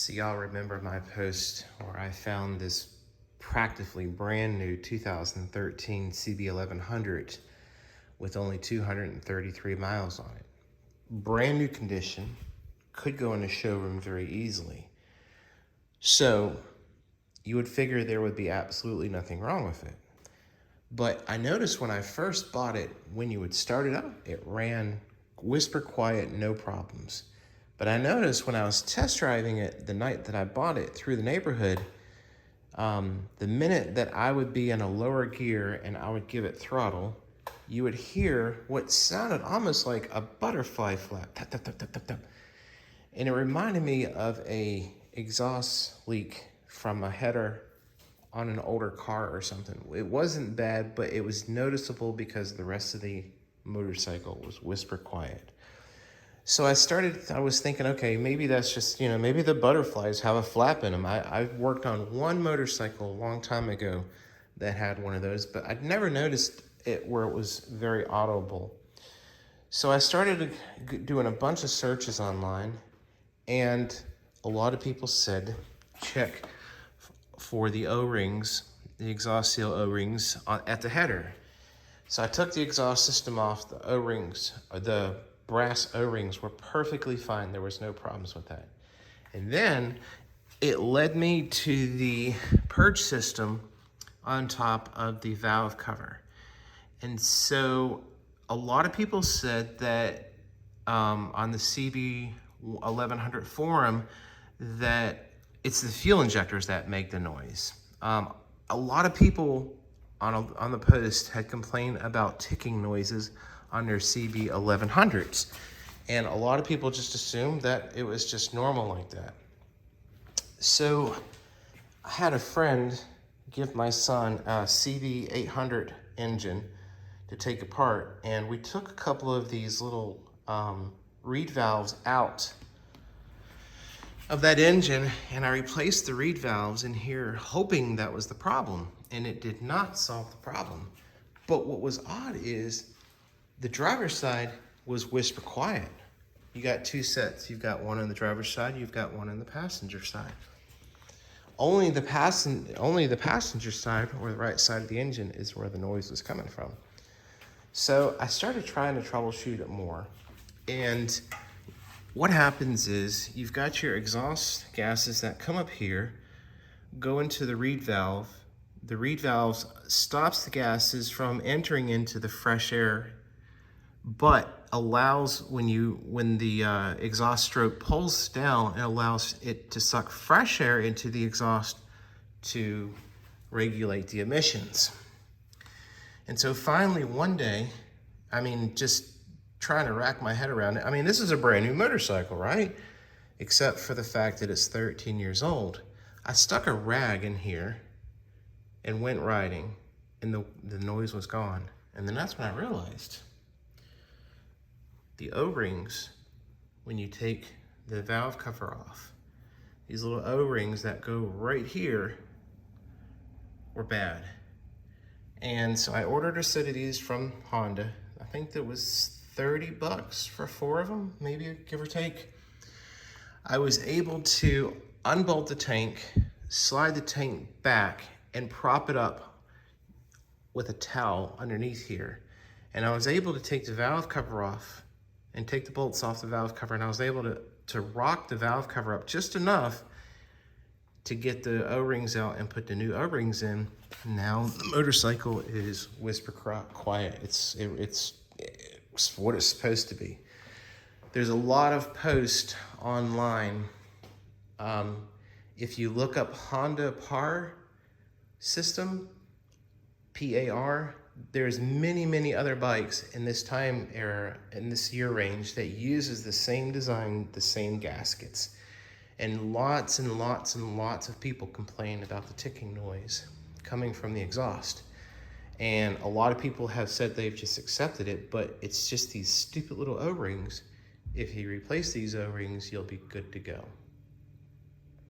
So y'all remember my post where I found this practically brand new 2013 CB1100 with only 233 miles on it. Brand new condition, could go in a showroom very easily. So you would figure there would be absolutely nothing wrong with it. But I noticed when I first bought it, when you would start it up, it ran whisper quiet, no problems. But I noticed when I was test driving it the night that I bought it through the neighborhood, the minute that I would be in a lower gear and I would give it throttle, you would hear what sounded almost like a butterfly flap, tap, tap, tap, tap, tap, tap. And it reminded me of a exhaust leak from a header on an older car or something. It wasn't bad, but it was noticeable because the rest of the motorcycle was whisper quiet. So I was thinking, okay, maybe that's just, maybe the butterflies have a flap in them. I've worked on one motorcycle a long time ago that had one of those, but I'd never noticed it where it was very audible. So I started doing a bunch of searches online, and a lot of people said, check for the O-rings, the exhaust seal O-rings at the header. So I took the exhaust system off, the O-rings, the brass O-rings were perfectly fine. There was no problems with that. And then it led me to the purge system on top of the valve cover. And so a lot of people said that on the CB1100 forum that it's the fuel injectors that make the noise. A lot of people on the post had complained about ticking noises on their CB1100s. And a lot of people just assumed that it was just normal like that. So I had a friend give my son a CB800 engine to take apart, and we took a couple of these little reed valves out of that engine, and I replaced the reed valves in here hoping that was the problem, and it did not solve the problem. But what was odd is the driver's side was whisper quiet. You got two sets. You've got one on the driver's side, you've got one on the passenger side. Only the passenger side, or the right side of the engine, is where the noise was coming from. So I started trying to troubleshoot it more. And what happens is you've got your exhaust gases that come up here, go into the reed valve. The reed valve stops the gases from entering into the fresh air, but allows when the exhaust stroke pulls down, it allows it to suck fresh air into the exhaust to regulate the emissions. And so finally one day, just trying to rack my head around it. This is a brand new motorcycle, right? Except for the fact that it's 13 years old. I stuck a rag in here and went riding, and the noise was gone. And then that's when I realized the O-rings, when you take the valve cover off, these little O-rings that go right here were bad. And so I ordered a set of these from Honda. I think that was $30 for 4 of them, maybe give or take. I was able to unbolt the tank, slide the tank back, and prop it up with a towel underneath here. And I was able to take the valve cover off and take the bolts off the valve cover, and I was able to rock the valve cover up just enough to get the O-rings out and put the new O-rings in. Now the motorcycle is whisper quiet. It's what it's supposed to be. There's a lot of posts online. If you look up Honda PAR system, PAR, there's many other bikes in this time era, in this year range, that uses the same design, the same gaskets. And lots of people complain about the ticking noise coming from the exhaust. And a lot of people have said they've just accepted it, but it's just these stupid little O-rings. If you replace these O-rings, you'll be good to go.